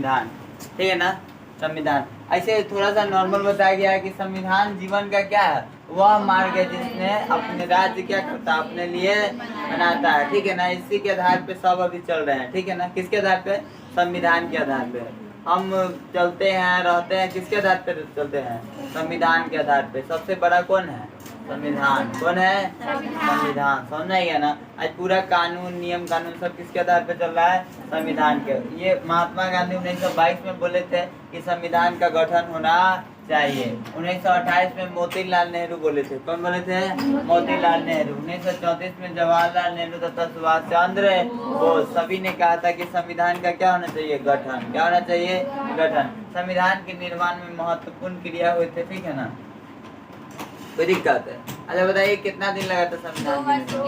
संविधान, ठीक है ना, संविधान। ऐसे थोड़ा सा नॉर्मल बताया गया है कि संविधान जीवन का क्या है, वह मार्ग है जिसने अपने राज्य क्या करता है, अपने लिए बनाता है, ठीक है ना। इसी के आधार पे सब अभी चल रहे हैं, ठीक है ना। किसके आधार पे? संविधान के आधार पे हम चलते हैं, रहते हैं। किसके आधार पे चलते हैं? संविधान के आधार पे। सबसे बड़ा कौन है? संविधान। कौन है? संविधान। समझ आएगा ना। आज पूरा कानून, नियम कानून सब किसके आधार पे चल रहा है? संविधान के। ये महात्मा गांधी 1922 में बोले थे कि संविधान का गठन होना चाहिए। 1928 में मोतीलाल नेहरू बोले थे। कौन बोले थे? मोतीलाल नेहरू। 1934 में जवाहरलाल नेहरू तथा सुभाष चंद्र बोस सभी ने कहा था कि संविधान का क्या होना चाहिए? गठन। क्या होना चाहिए? गठन। संविधान के निर्माण में महत्वपूर्ण क्रिया हुए थे, ठीक है ना। कोई दिक्कत है? अच्छा बताइए कितना दिन लगा था संविधान के?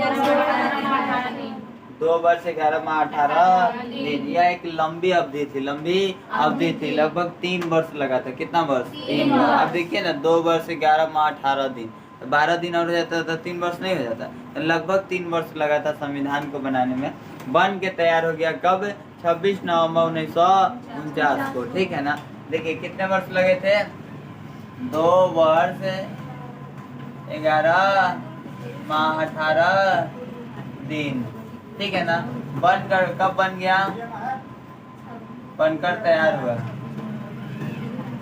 2 वर्ष 11 माह 18 दिन। यह एक लंबी अवधि थी, लंबी अवधि थी। लगभग 3 वर्ष लगा था। कितना वर्ष? 3 वर्ष। अब देखिए ना, 2 वर्ष 11 माह 18 दिन, तो 12 दिन और हो जाता तो 3 वर्ष नहीं हो जाता। तो लगभग 3 वर्ष लगा था संविधान को बनाने में। बन के तैयार हो गया कब? 26 नवंबर 1949 को, ठीक है ना। देखिए कितने वर्ष लगे थे? 2 वर्ष 11 माह 18 दिन, ठीक है ना। बनकर कब बन गया? बनकर तैयार हुआ।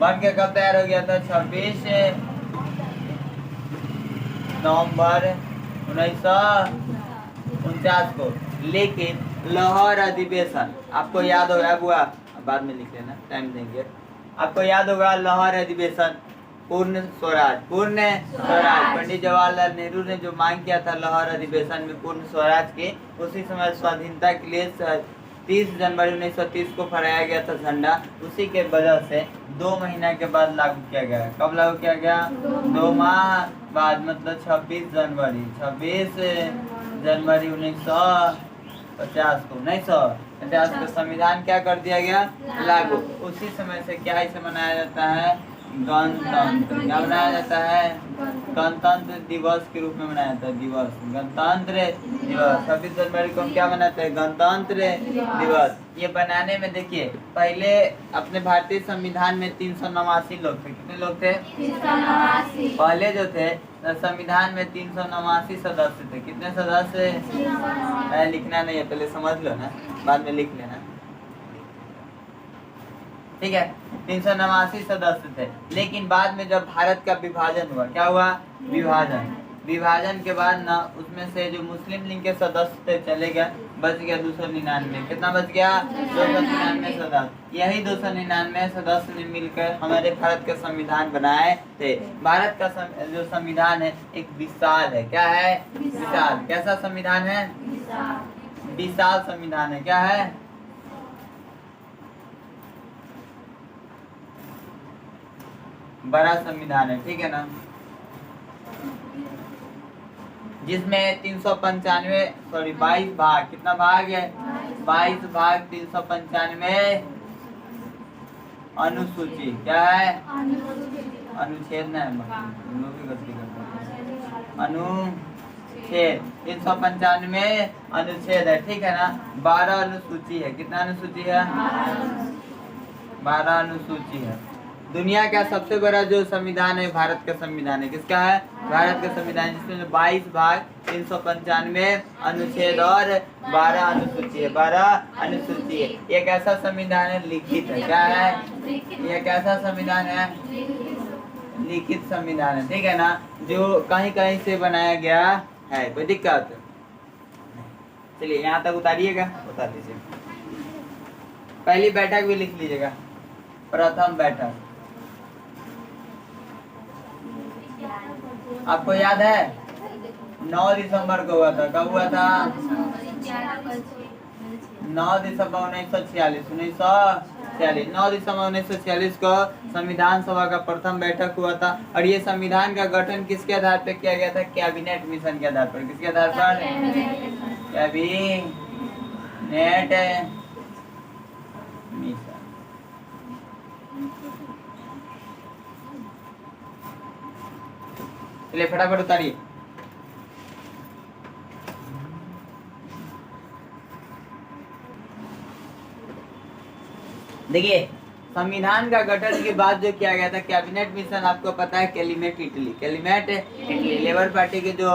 बन के कब तैयार हो गया था? 26 नवंबर 1949 को। लेकिन लाहौर अधिवेशन आपको याद होगा, बुआ बाद में लिख लेना, टाइम देंगे। आपको याद होगा लाहौर अधिवेशन, पूर्ण स्वराज, पूर्ण स्वराज। पंडित जवाहरलाल नेहरू ने जो मांग किया था लाहौर अधिवेशन में पूर्ण स्वराज की, उसी समय स्वाधीनता के लिए 30 जनवरी 1930 को फहराया गया था झंडा। उसी के वजह से 2 महीना के बाद लागू किया गया। कब लागू किया गया? 2 माह बाद, मतलब 26 जनवरी 1950 को, 1950 को संविधान क्या कर दिया गया? लागू। उसी समय से क्या इसे मनाया जाता है? गणतंत्र। क्या मनाया जाता है? गणतंत्र दिवस के रूप में मनाया जाता है। दिवस, गणतंत्र दिवस। 26 जनवरी को हम क्या मनाते हैं? गणतंत्र दिवस। ये बनाने में देखिए, पहले अपने भारतीय संविधान में 389 लोग थे। कितने लोग थे? 389। पहले जो थे संविधान में 389 सदस्य थे। कितने सदस्य? लिखना नहीं है, पहले समझ लो ना, बाद में लिख लेना, ठीक है। 389 सदस्य थे। लेकिन बाद में जब भारत का विभाजन हुआ, क्या हुआ? विभाजन। विभाजन के बाद ना उसमें से जो मुस्लिम लीग के सदस्य थे चले गए, बच गया 299। कितना बच गया? 299 सदस्य। यही 299 सदस्य ने मिलकर हमारे भारत का संविधान बनाए थे। भारत का जो संविधान है एक विशाल है। क्या है? विशाल। कैसा संविधान है? विशाल संविधान है। क्या है? बड़ा संविधान है, ठीक है ना। जिसमें 22 भाग, कितना भाग है? 22 भाग, 395 अनुसूची। क्या है? अनुच्छेद न है, अनुच्छेद 395 अनुच्छेद है, ठीक है ना। 12 अनुसूची है। कितना अनुसूची है? 12 अनुसूची है। दुनिया का सबसे बड़ा जो संविधान है भारत का संविधान है। किसका है? भारत का संविधान, जिसमें 22 भाग, 395 अनुच्छेद और 12 अनुसूची है। 12 अनुसूची है। ये कैसा संविधान है? लिखित है। क्या है? ये कैसा संविधान है? लिखित संविधान है, ठीक है ना, जो कहीं कहीं से बनाया गया है। कोई दिक्कत? चलिए यहाँ तक उतारिएगा, उतार लीजिए। पहली बैठक भी लिख लीजिएगा, प्रथम बैठक। आपको याद है? 9 दिसंबर को हुआ था। कब हुआ था? 9 दिसंबर 1946। 9 दिसंबर 1946 को संविधान सभा का प्रथम बैठक हुआ था। और ये संविधान का गठन किसके आधार पर किया गया था? कैबिनेट मिशन के आधार पर। किसके आधार पर? Cabinet mission. चलिए फटाफट उतारिए। देखिए संविधान का गठन के बाद जो किया गया था कैबिनेट मिशन, आपको पता है कैलिमेट इटली, कैलिमेट इटली लेबर पार्टी के जो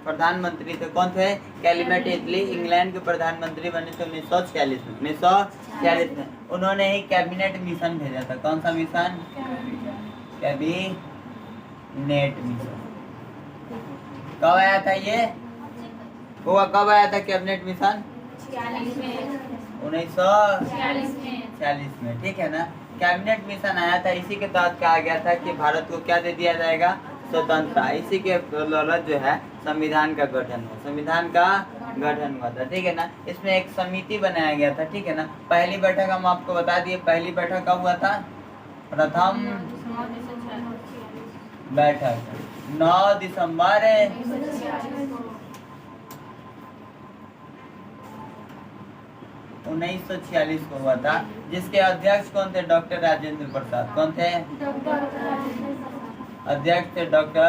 प्रधानमंत्री थे कौन थे? कैलिमेट इटली। इंग्लैंड के प्रधानमंत्री बने थे 1946 में, 1946 में उन्होंने ही कैबिनेट मिशन भेजा था। कौन सा मिशन? Cabinet mission. कब आया था ये? हुआ कब आया था कैबिनेट मिशन? 1946 में, ठीक है ना। कैबिनेट मिशन आया था, इसी के तहत कहा गया था कि भारत को क्या दे दिया जाएगा? स्वतंत्रता। इसी के बदौलत जो है संविधान का गठन हुआ, संविधान का गठन हुआ था, ठीक है ना। इसमें एक समिति बनाया गया था, ठीक है ना। पहली बैठक हम आपको बता दिए, पहली बैठक कब हुआ था? प्रथम बैठक 9 दिसंबर 1946 को हुआ था, जिसके अध्यक्ष कौन थे? डॉक्टर राजेंद्र प्रसाद। कौन थे? अध्यक्ष थे डॉक्टर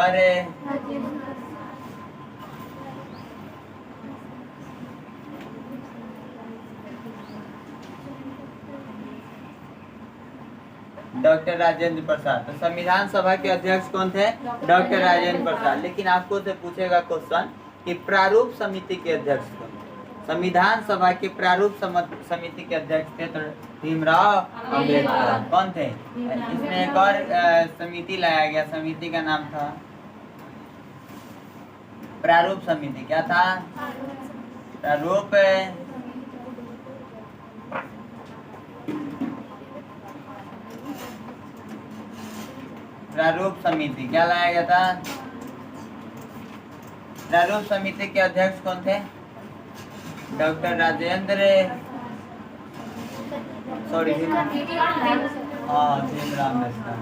राजेंद्र प्रसाद। तो संविधान सभा के अध्यक्ष कौन थे? डॉक्टर राजेंद्र प्रसाद। लेकिन आपको से पूछेगा क्वेश्चन कि प्रारूप समिति के अध्यक्ष कौन? संविधान सभा के प्रारूप समिति के अध्यक्ष थे तो भीमराव अम्बेडकर। कौन थे? इसमें एक और समिति लाया गया, समिति का नाम था प्रारूप समिति। क्या था? प्रारूप समिति। क्या लाया गया था? प्रारूप समिति के अध्यक्ष कौन थे? डॉक्टर राजेंद्र भीमराव अम्बेडकर।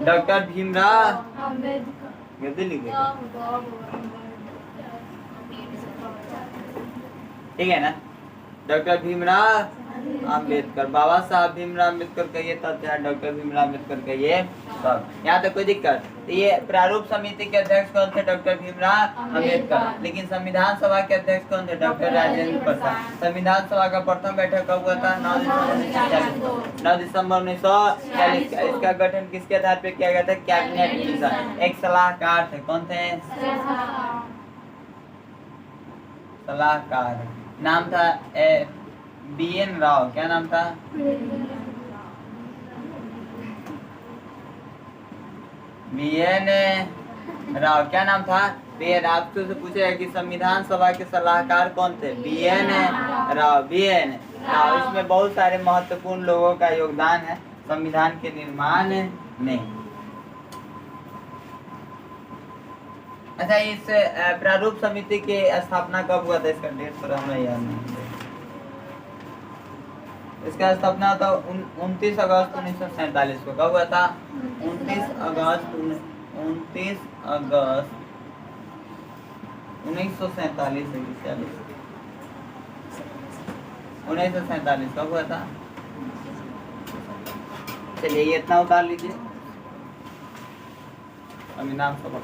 डॉक्टर भीमराव ठीक है ना। डॉक्टर भीमराव अम्बेडकर, बाबा साहब भीमराव अम्बेडकर का ये तथ्य है, डॉक्टर भीमराव अम्बेडकर का ये सब। यहाँ तक कोई दिक्कत? तो ये प्रारूप समिति के अध्यक्ष कौन थे? डॉक्टर भीमराव अम्बेडकर। लेकिन संविधान सभा के अध्यक्ष कौन थे? डॉक्टर राजेंद्र प्रसाद। संविधान सभा का प्रथम बैठक कब हुआ था? 9 दिसंबर 1940। इसका गठन किसके आधार पर किया गया था? Cabinet mission. एक सलाहकार थे, कौन थे? सलाहकार, नाम था BN राव। क्या नाम था? BN राव। क्या नाम था? BN। आपसे से पूछेगा कि संविधान सभा के सलाहकार कौन थे? BN राव। BN राव। इसमें बहुत सारे महत्वपूर्ण लोगों का योगदान है संविधान के निर्माण में। अच्छा, इस प्रारूप समिति की स्थापना कब हुआ था? इसका डेट पर हमें याद नहीं। इसका स्थापना था 29 अगस्त 1947 को। कब हुआ था? 29 अगस्त 1947 1947 कब हुआ था? चलिए ये इतना उतार लीजिए। संविधान सभा